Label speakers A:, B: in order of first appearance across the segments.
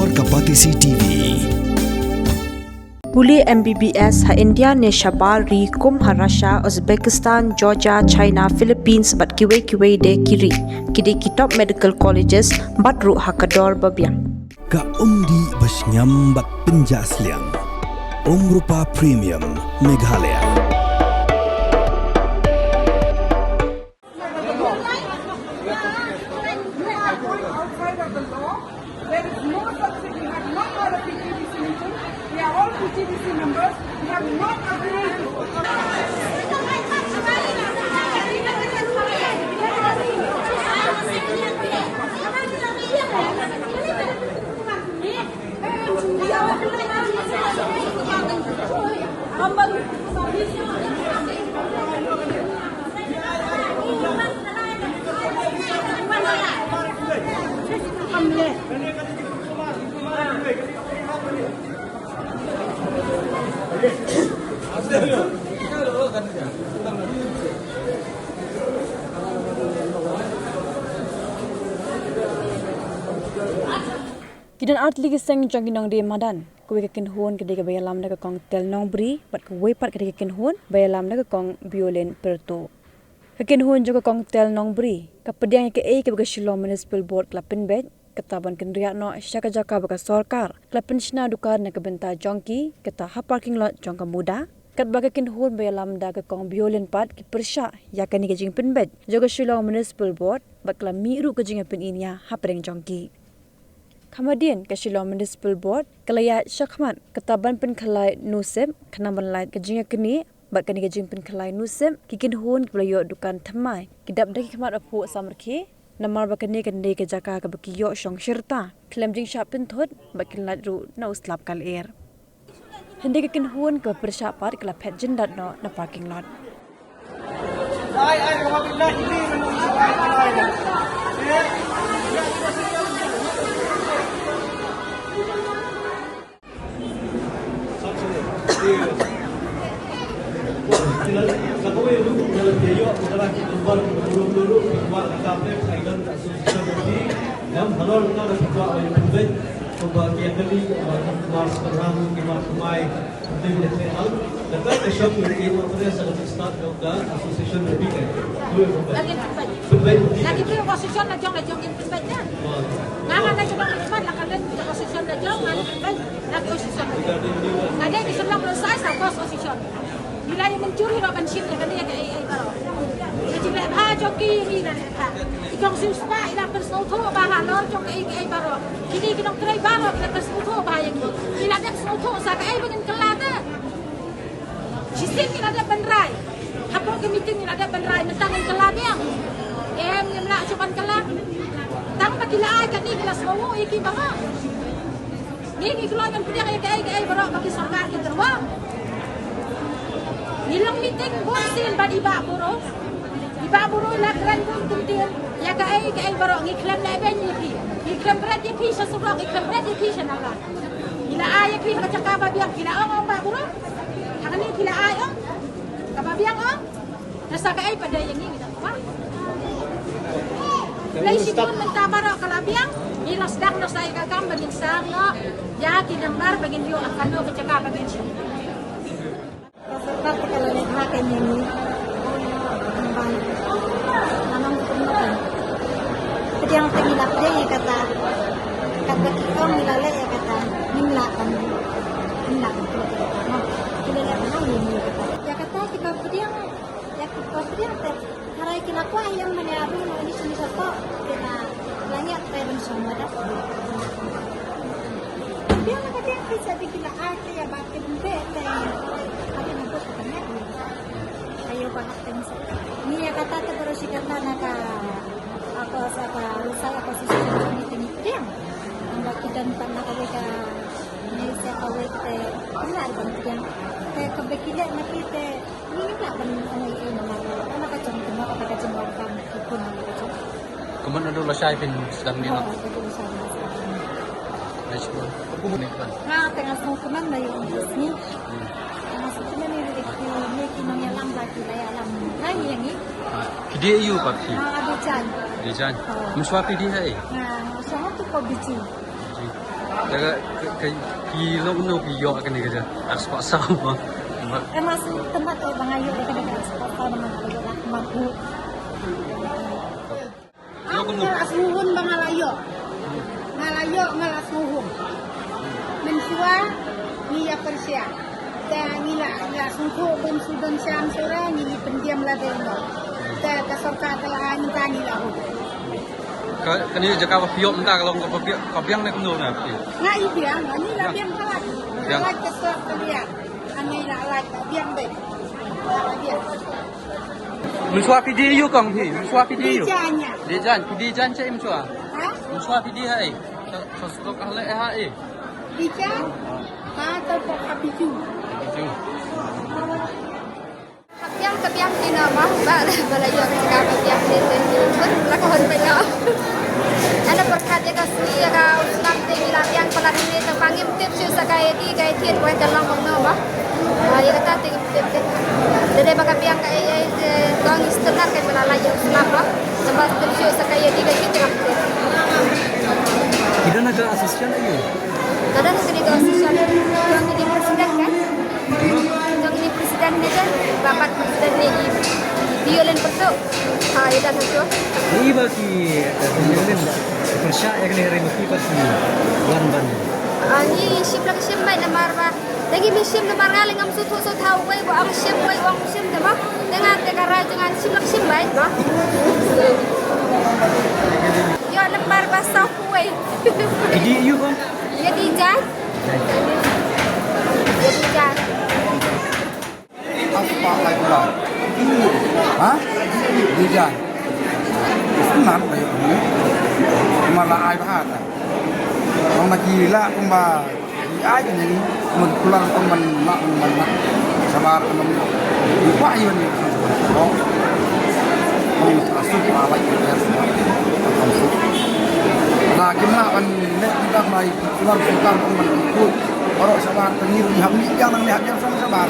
A: Luar Kapatisi TV.
B: Puli MBBS ha India ne shabar ri kum ha Russia, Uzbekistan, Georgia, China, Philippines bat kiwe de kiri. Kidi kitop medical colleges bat ru ha kador babiang.
A: Ka umdi basnyam bat penjasliang. Rupa Premium Meghalaya.
C: Outside of the law, there is no subsidy. We have not got a PTDC meeting. We are all PTDC members. We have not agreed
D: Kidan art ligi sang jong kinong di madan kuwe kakin hon kede ke bayalam na kong tel nong bri pat kuwe pat kede kakin hon bayalam na kong violin perto kakin hon jo kong tel nong bri kapediang ke ke Shillong Municipal Board klapin bed ketaban kendria no syaka jaka baka sarkar klapin shna dukar na kebenta jongki keta ha parking lot jongka muda kat bakakin hon bayalam da kong violin pat ki persha yakani ke jing pin bed jo Shillong Municipal Board bakla miru ke jing pin inya ha preng jongki. Kemudian ke Shillong Municipal Board kelaya syakmat ketaban pen khalai nusem kenaban lai kejingnya kini bat kani kejing pen khalai nusem kikin hon kelayo dukan thamai kidap daki khamat apu samarki namar bakani kande ke jaka ke bakiyo shong shirta klem jing shap pen thot bakin ladru na uslap kal air hende kikin hon ke persyapat kala pet jindat no na parking lot
E: Lagi tu posisi na jong in pet na. Ngaman na jong in pet la kalen posisi na jong pet lagi posisi. Ngade di sebelah selesai sa posisi. Bila yang mencuri roban ship ya kali ya ai baro. Jadi le ha joki ni na ha. Ikong suspa ila persauto ba ha lor jong ai baro. Kini kinong trai baro ila persauto ba yang ni. Ila dak persauto sa ai bagin kelada. Sistem ni ada benrai. Apa ke meeting ni ada benrai mentang kelada yang yang nak cuban kelak. Tang pakila ai kan ni bila semua iki baro. Ni keluar kan dia ai baro bagi sarkar kita wah. Nilang meeting bonsin ba iba buro la gran bun tuntin ya ka ai baro ngi klem la ben ni ngi klem bret ye pi sa surok ngi klem bret ye pi sa naga ila ay pi ka chaka ba biang kila ong ba buro hangani kila ay ong ka ba biang ong nasa ka ai pada yang ni kita wah lai sikon menta baro kala biang ni nasdak no sai ka kam bagin sang no ya kinambar bagin yo akano ka chaka bagin siya.
F: Sebab kalau lihat makan ini, memang kepenuhan. Jadi yang pengilap dia yang kata kita milale ya kata nimlakan. Kita lihat mana ini kata. Ya kata kita pediang hari kita kuah yang menyabu ini sini satu kita banyak terus semua dah. Dia nak kata bisa bikin art ya batin bete. Ayo banget tensi. Ni ya kata terus kata naka apa saka saya posisi ini dia. Anda kita nak mereka ni saya awak kita benar banget yang kebekilan nak kita ni tak benar ini nama nama kacang semua apa kacang warga pun kacang.
G: Kemudian ada lasai pin sedang ni nak. Nasional. Aku ni kan.
F: Nah tengah semua keman dari ini. Maksudnya ni kinong alam lagi lah alam. Hai yang ni.
G: Dia you pakai.
F: Ada jan.
G: Dia jan. Meswap dia hai.
F: Nah, semua tu kau biji.
G: Jaga ke kilo no biyo kan ni kerja. Ekspor sama.
F: Mas tempat Bang Ayu dekat-dekat sekolah nama Ayu lah mampu.
E: Ang asuhon ba ngalayo? Ngalayo ngalasuhon. Mensua niya Persia. Ta nila sungko bun sudan siam sore ni pendiam la deno. Ta kasorka telah minta nila ho.
G: Kan ni jaga biyo minta kalau kau biang nak kuno na.
E: Ngai biang, ni la biang kalat. Kalat kesok dia. Ani la la biang be. Biang.
G: Muswa pidi you kong hi. Muswa pidi you.
E: Dijanya.
G: Pidi jan cai muswa.
E: Ha?
G: Muswa pidi hai. Sosok kahle hai.
E: Dijan. Ha terpok habiju.
H: Yang kebiang di nama balayo ketika kebiang di pun lakon bela. Ada berkat ya kasih ya kau Islam tinggi yang pelat ini terpanggil tips sakai di kai tian kau dalam nama. Ya kata tips. Jadi baka biang kai kau istilah kai balayo Islam lah. Sebab tips sakai di kai tian.
G: Kita nak ke asisten lagi.
H: Kadang ketika asisten yang ini presiden kan. Yang ini presiden ni kan bapak presiden ni violin pertu. Itu dah tu.
I: Ini bagi violin persyak yang kena remuki pasti ban.
H: Ni sim lagi sim baik nama apa? Lagi sim nama ngaling am sutu tahu baik buat am sim baik am sim tema dengan tegara dengan sim lagi sim baik, no? Yo nama bahasa kuai.
I: Jadi you kan?
H: Jadi jan. Jadi jan.
J: Apa lagi pula? Hah? Dijan. Senang baik ni. Malah ai bahat. Orang nak gila kumba. Ai ni mun pulang teman nak sabar teman. Lupa ayo ni. Oh. Mau asup ala kita semua. Nah, kita kan nek kita mai pulang teman ikut. Baru sabar tengir ni hamni jangan lihat yang sama sabar.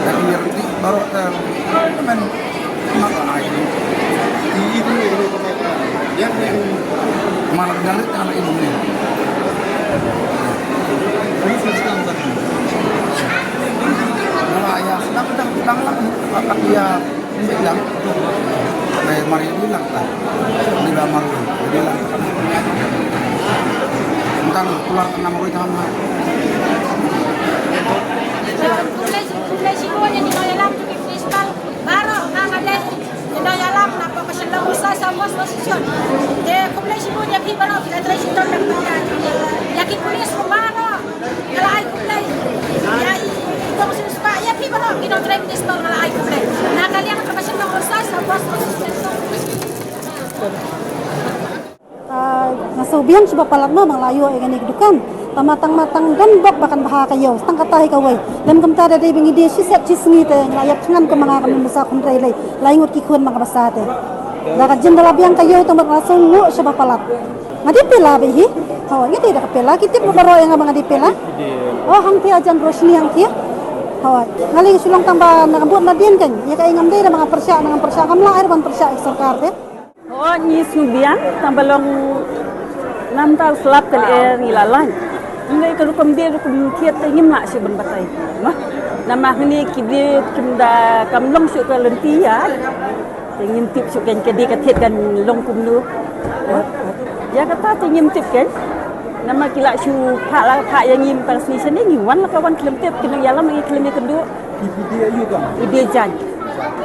J: Dan biar nanti baru teman nak air. Ini yang malam dalit anak ibu ni. Ini sedang lagi. Kalau ayah sedang lagi, akan dia bilang, mari bilang tak, bila malu, bilang. Tentang pulang ke nama kita sama.
E: Kulay siguro niya nila alam to principal. Baro ngangades nila alam na pa sila usa sa mas posisyon. Kulay siguro niya pibaro kita try sitor ng bayan. Yaki pulis mo baro. Kalay kulay. Ya itong sinuspa ya pibaro kita try principal kalay kulay. Nakaliang pa sila usa sa mas posisyon.
F: Nasubiang siya palat mo mga layo ay ganig dukan. Tamatang-matang dan bak bakan baha kayo. Stang katahi kaway. Lem kamta da day bingi dia siset cisngi te ngayap ngan ko mga kami musa kun ray lay. Laingot ki kun mga basate. Daga jendela biang kayo tamat rasong wo siya palat. Ngadi pila bihi. Hawa ngiti da kapela kitip mo baro yang mga dipela. Oh hang ti ajan rosni hang kia. Hawa ngaling sulong tamba nagabot na din kan. Ya kay ngam day da mga persya nang persya kamla air ban persya sarkar te.
K: Oh ni subiang tambalong năm tao slap kan ngilalan. Ngai kalau dia kum kiat ingin nak si berbatai. Mah nama ni kidi kimda kamlong su ka lenti ya. Ingin tip su kan kedi katet kan long kum nu. Ya kata ingin tip kan. Nama kila su pak yang ngim pas ni sini ni wan la kawan klem tip kena yalam ngi klem kedua.
I: Dia you kan?
K: Dia jan.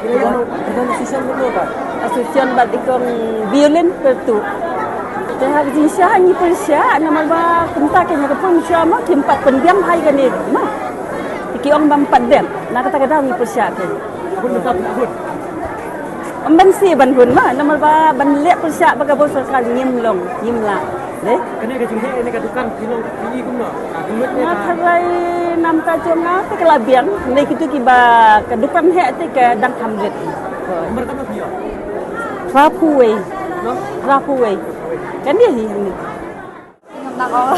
I: Kita asisten dulu kan?
K: Asisten batikong violin pertu. Dah jinsya ni persya nama ba kumta kenya ke pun syama kimpat pendiam hai gani mah iki ong bam pandem nak kata ni persya ke
I: Pun tetap pun.
K: ban si ban hun mah nama ba ban lek persya baga bos sekali nyimla le
I: Kena ke jinghe ini katukan kilo ini pun nak.
K: na tharai nam ta jonga te kelabiang nei kitu ki ba kedupan he te ke dang hamlet
I: Mereka nak dia.
K: rapuwe rapuwe kan dia ni
H: Nako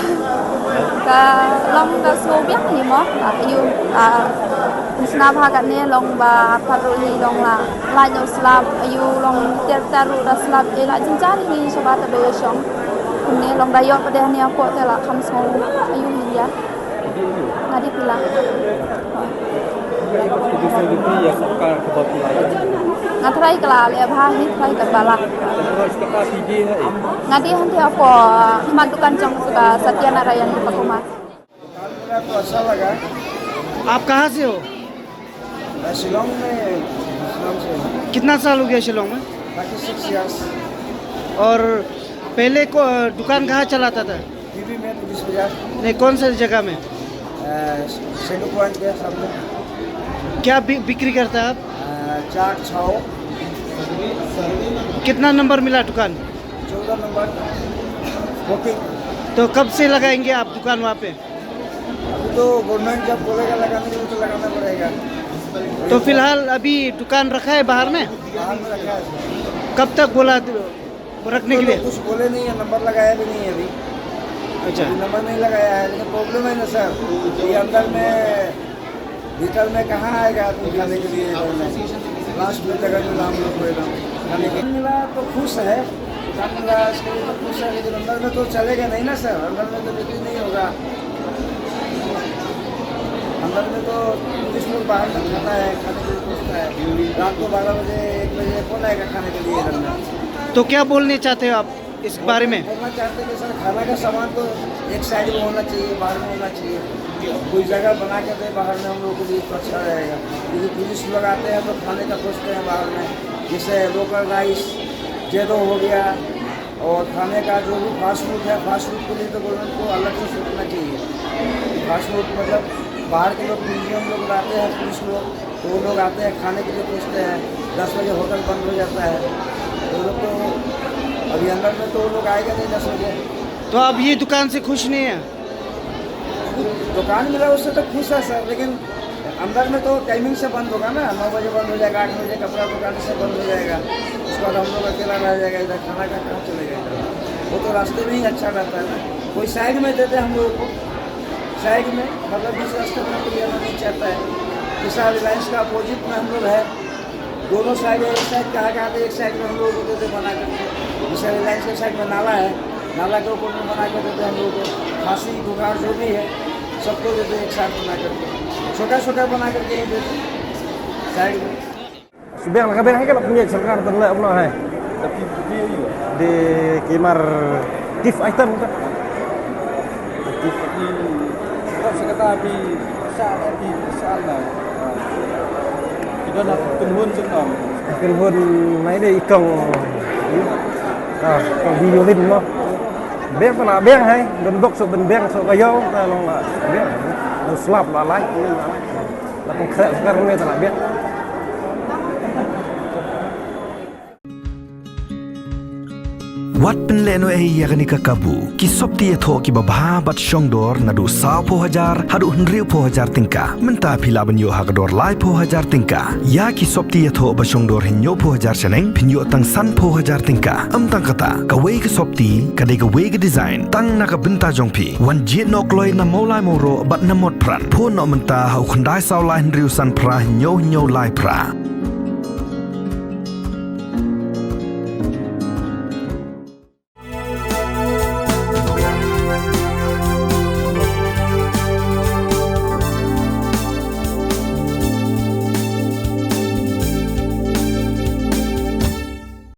H: ka long ka sobiak ni mo ayu snap hakat ni long ba paru ni long la lai no slap ayu long ter taru da slap ila jinjari ni sobat be shong ni long dayo pada ni apa telah kamu semua ayu dia nadi pila ngatrai kelal ya bah ni trai ke balak ngadi hanti apa madukan jong suka Satya Narayan di Pakumas.
J: तो अच्छा लगा।
I: आप कहाँ से हो?
J: शिलोंग में शिलोंग से
I: कितना साल हो गया शिलोंग में?
J: 36 years।
I: और पहले को दुकान कहाँ चलाता था?
J: टीवी में पुलिस बाजार
I: नहीं, कौन सा जगह में?
J: सेंटर पॉइंट के सामने।
I: क्या बिक्री करता है आप?
J: चाट छाओ।
I: कितना नंबर मिला दुकान?
J: 14 नंबर। बुकिंग
I: तो कब से लगाएंगे आप दुकान वहाँ पे?
J: अभी तो गवर्नमेंट जब बोलेगा लगाने के लिए तो लगाना पड़ेगा।
I: तो फिलहाल अभी दुकान रखा है बाहर में?
J: बाहर में रखा है।
I: कब तक बोला रखने के लिए?
J: कुछ बोले नहीं है, नंबर लगाया भी नहीं है अभी।
I: अच्छा,
J: नंबर नहीं लगाया है, लेकिन प्रॉब्लम है ना सर, ये अंदर में भीतर में कहाँ आएगा आदमी खाने के लिए? लास्ट में जगह में नाम लोग खाने के मिला तो खुश है, दुकान मिला इसके लिए तो खुश है, लेकिन अंदर में तो चलेगा नहीं ना सर, अंदर में तो बिक्री नहीं होगा। अंदर में तो पुलिस लोग बाहर में खाता है, खाने के लिए पूछता है, रात को 12 बजे 1 बजे कौन आएगा खाने के लिए इधर में?
I: तो क्या बोलने चाहते हो आप इस बारे में?
J: बोलना चाहते हैं कि सर खाना का सामान तो एक साइड में होना चाहिए, बाहर में होना चाहिए, कोई जगह बना के दे बाहर में हम लोग के लिए तो अच्छा रहेगा, क्योंकि पुलिस लोग आते हैं तो खाने का पूछते हैं बाहर में, जैसे लोकल राइस जेदो हो गया, और खाने का जो भी फास्ट फूड है, फास्ट फूड के लिए तो गवर्नमेंट को अलग से सोचना चाहिए। फास्ट फूड मतलब बाहर के लोग म्यूजियम लोग आते हैं, पुलिस लोग तो वो लोग आते हैं खाने के लिए पूछते हैं, 10 बजे होटल बंद हो जाता है, तो लोग तो अभी अंदर में तो वो लोग आएगा नहीं 10 बजे।
I: तो आप ये दुकान से खुश नहीं है?
J: दुकान मिला उससे तो खुश है सर, लेकिन अंदर में तो टाइमिंग से बंद होगा ना, 9 बजे बंद हो जाएगा, 8 बजे कपड़ा दुकान से बंद हो जाएगा, उसके बाद हम लोग अकेला रह जाएगा, इधर खाना का कहाँ चलेगा? वो तो रास्ते में ही अच्छा रहता है ना, कोई साइड में देते हैं हम लोगों को, साइड में मतलब जिस रास्ते में कोई आना नहीं चाहता है, जैसा रिलायंस का अपोजिट में हम लोग है, दोनों साइड एक साइड कहाँ तो एक साइड में हम लोग को देते बना करके, जैसे रिलायंस के साइड में नाला है, नाला के ऊपर में बना कर देते हम लोग को, खांसी बुखार जो भी है सबको देते एक साथ बना करके, छोटा छोटा बना करके ही देते साइड में।
L: Sebenarnya kabeh hai kalau punya serkan tenang apa hai. Tapi dia juga di kimar gift item kan.
G: Tapi kalau sekata api salah. Kita nak kenhun cengam.
L: Kenhun mai dei ikong. Kong violin mo. Beng pana beng hai, don bok so ben beng so kayo ta long la. Beng. Don slap la lai. La kong khre sekarang ni ta la beng.
A: Wat penleno yakni kakabu ki sopti etho ki babha bat shongdor nadu 100,000 hadu 100,000 tingka menta phila banyo hagador lai 100,000 tingka ya ki sopti etho ba shongdor hinyo 100,000 chaneng phinyo tang san 100,000 tingka amtang kata kawei ki sopti kadai kawei ki design tang naka benta jongphi wan jet nok loi na maulai moro bat na mod pran pho no menta hau khandai saw lai 100,000 pra hinyo lai pra